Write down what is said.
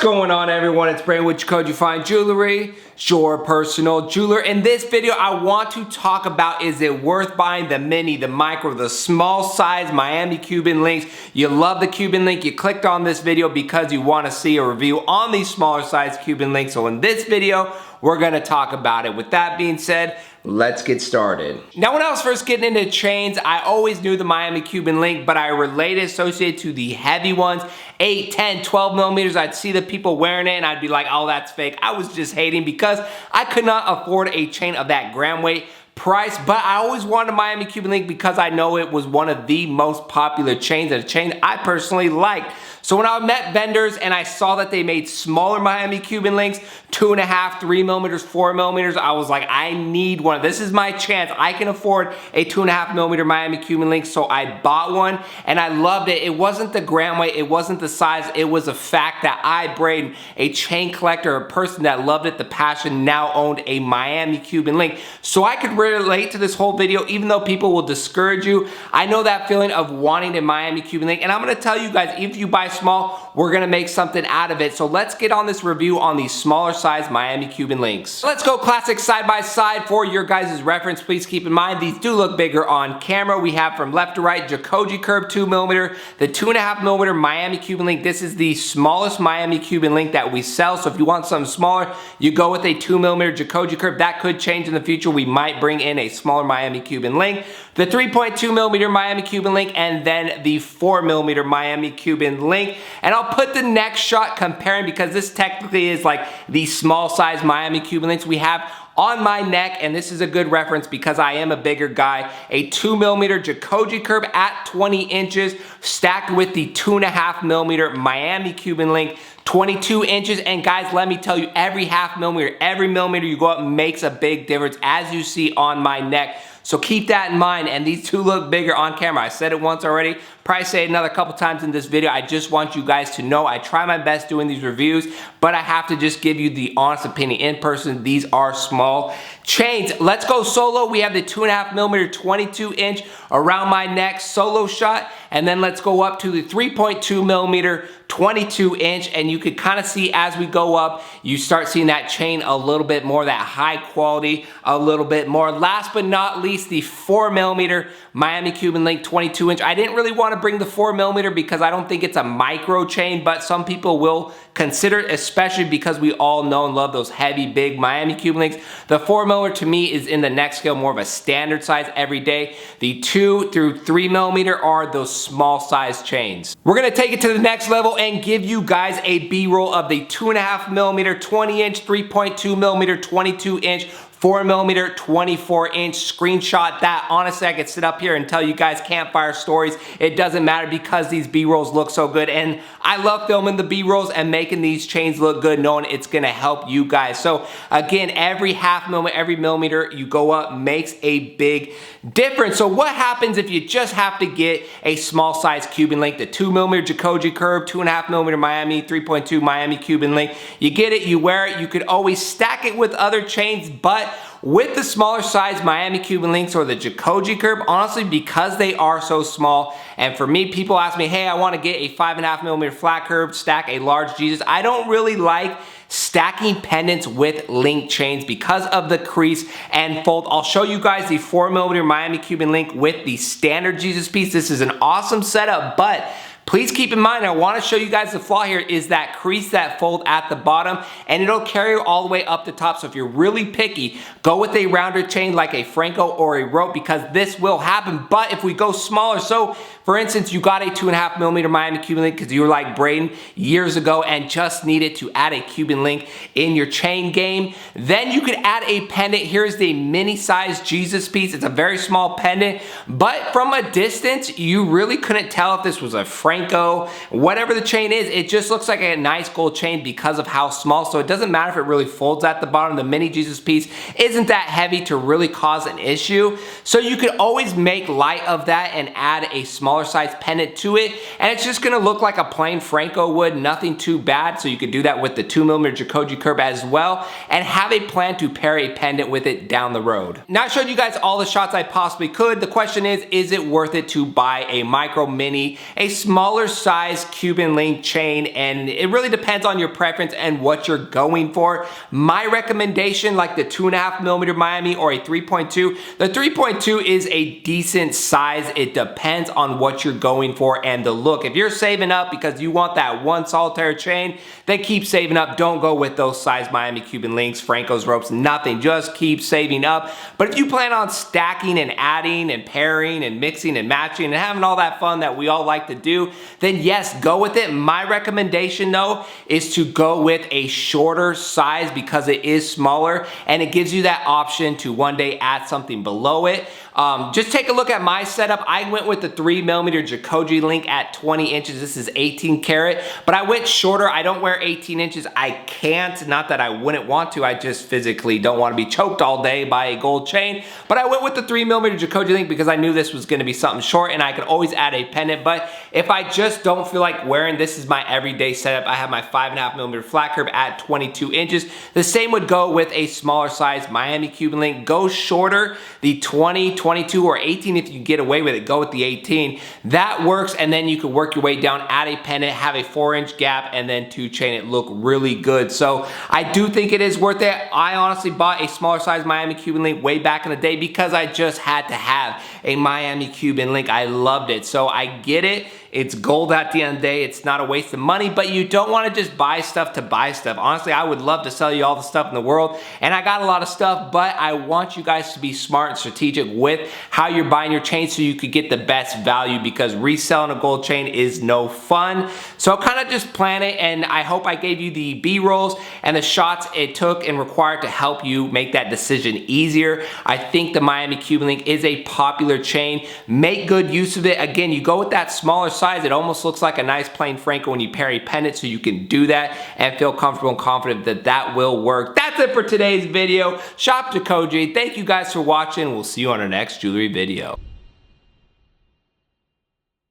going on, everyone? It's Brandon with Code You Find Jewelry, your personal jeweler. In this video, I want to talk about, is it worth buying the mini, the micro, the small size Miami Cuban links? You love the Cuban link. You clicked on this video because you want to see a review on these smaller size Cuban links. So in this video, we're going to talk about it. With that being said, let's get started. Now, when I was first getting into chains, I always knew the Miami Cuban Link, but I related associated to the heavy ones, 8, 10, 12 millimeters. I'd see the people wearing it and I'd be like, oh, that's fake. I was just hating because I could not afford a chain of that gram weight price, but I always wanted a Miami Cuban Link because I know it was one of the most popular chains, and a chain I personally liked. So when I met vendors and I saw that they made smaller Miami Cuban links, 2.5, 3 millimeters, 4 millimeters, I was like, I need one. This is my chance. I can afford a 2.5 millimeter Miami Cuban link. So I bought one and I loved it. It wasn't the gram weight, it wasn't the size, it was the fact that I, Braden, a chain collector, a person that loved it, the passion, now owned a Miami Cuban link. So I could relate to this whole video, even though people will discourage you. I know that feeling of wanting a Miami Cuban link, and I'm gonna tell you guys, if you buy small, we're gonna make something out of it. So let's get on this review on these smaller size Miami Cuban links. Let's go classic side by side for your guys' reference. Please keep in mind, these do look bigger on camera. We have from left to right, Jacoji curve 2 millimeter, the 2.5 millimeter Miami Cuban link. This is the smallest Miami Cuban link that we sell. So if you want something smaller, you go with a 2 millimeter Jacoji curve. That could change in the future. We might bring in a smaller Miami Cuban link, the 3.2 millimeter Miami Cuban link, and then the 4 millimeter Miami Cuban link. And I'll put the next shot comparing, because this technically is like the small size Miami Cuban links we have on my neck, and this is a good reference because I am a bigger guy. A 2 millimeter Jacoji curve at 20 inches stacked with the 2.5 millimeter Miami Cuban link, 22 inches. And guys, let me tell you, every half millimeter, every millimeter you go up makes a big difference, as you see on my neck. So keep that in mind, and these two look bigger on camera. I said it once already, probably say it another couple times in this video. I just want you guys to know I try my best doing these reviews, but I have to just give you the honest opinion in person. These are small chains. Let's go solo. We have the 2.5 millimeter 22 inch around my neck solo shot, and then let's go up to the 3.2 millimeter 22 inch, and you could kind of see as we go up, you start seeing that chain a little bit more, that high quality a little bit more. Last but not least, the 4 millimeter Miami Cuban link 22 inch. I didn't really want to bring the 4 millimeter because I don't think it's a micro chain, but some people will consider it, especially because we all know and love those heavy, big Miami Cuban links. The 4 millimeter to me is in the next scale, more of a standard size every day. The 2 through 3 millimeter are those small size chains. We're gonna take it to the next level and give you guys a B-roll of the 2.5 millimeter 20 inch, 3.2 millimeter 22 inch, 4 millimeter 24 inch screenshot. That honestly, I could sit up here and tell you guys campfire stories. It doesn't matter because these B-rolls look so good, and I love filming the B-rolls and making these chains look good, knowing it's gonna help you guys. So again, every half millimeter, every millimeter you go up makes a big difference. So what happens if you just have to get a small size Cuban link, the 2 millimeter Jacoji curve, 2.5 millimeter Miami, 3.2 Miami Cuban link? You get it, you wear it, you could always stack it with other chains, but with the smaller size Miami Cuban links or the Jacoji curve, honestly, because they are so small, and for me, people ask me, hey, I want to get a 5.5 millimeter flat curve, stack a large Jesus. I don't really like stacking pendants with link chains because of the crease and fold. I'll show you guys the 4 millimeter Miami Cuban link with the standard Jesus piece. This is an awesome setup, but please keep in mind, I want to show you guys the flaw here is that crease, that fold at the bottom, and it'll carry all the way up the top. So if you're really picky, go with a rounder chain like a Franco or a rope, because this will happen. But if we go smaller, so for instance, you got a 2.5 millimeter Miami Cuban link because you were like Braden years ago and just needed to add a Cuban link in your chain game, then you could add a pendant. Here's the mini size Jesus piece. It's a very small pendant, but from a distance, you really couldn't tell if this was a Franco, whatever the chain is. It just looks like a nice gold chain because of how small. So it doesn't matter if it really folds at the bottom. The mini Jesus piece isn't that heavy to really cause an issue. So you could always make light of that and add a small smaller size pendant to it, and it's just gonna look like a plain Franco would, nothing too bad. So you could do that with the 2mm Jacoji curve as well, and have a plan to pair a pendant with it down the road. Now I showed you guys all the shots I possibly could. The question is it worth it to buy a micro, mini, a smaller size Cuban link chain? And it really depends on your preference and what you're going for. My recommendation, like the 2.5mm Miami or a 3.2, the 3.2 is a decent size. It depends on what you're going for and the look. If you're saving up because you want that one solitaire chain, then keep saving up. Don't go with those size Miami Cuban links, Franco's ropes, nothing. Just keep saving up. But if you plan on stacking and adding and pairing and mixing and matching and having all that fun that we all like to do, then yes, go with it. My recommendation though is to go with a shorter size because it is smaller and it gives you that option to one day add something below it. Just take a look at my setup. I went with the 3mm Jacoji link at 20 inches. This is 18 karat, but I went shorter. I don't wear 18 inches. I can't, not that I wouldn't want to. I just physically don't want to be choked all day by a gold chain, but I went with the 3mm Jacoji link because I knew this was going to be something short and I could always add a pendant. But if I just don't feel like wearing, this is my everyday setup. I have my 5.5mm flat curve at 22 inches. The same would go with a smaller size Miami Cuban link. Go shorter, the 20, 22 or 18 if you get away with it, go with the 18. That works, and then you can work your way down, add a pendant, have a 4-inch gap, and then 2 chain it look really good. So I do think it is worth it. I honestly bought a smaller size Miami Cuban link way back in the day because I just had to have a Miami Cuban link. I loved it. So I get it. It's gold at the end of the day. It's not a waste of money, but you don't want to just buy stuff to buy stuff. Honestly, I would love to sell you all the stuff in the world, and I got a lot of stuff, but I want you guys to be smart and strategic with how you're buying your chain so you could get the best value, because reselling a gold chain is no fun. So kind of just plan it, and I hope I gave you the B-rolls and the shots it took and required to help you make that decision easier. I think the Miami Cuban link is a popular chain. Make good use of it. Again, you go with that smaller size. It almost looks like a nice plain Franco when you pair a pendant, so you can do that and feel comfortable and confident that that will work. That's it for today's video. Shop Jacoji. Thank you guys for watching. We'll see you on our next jewelry video.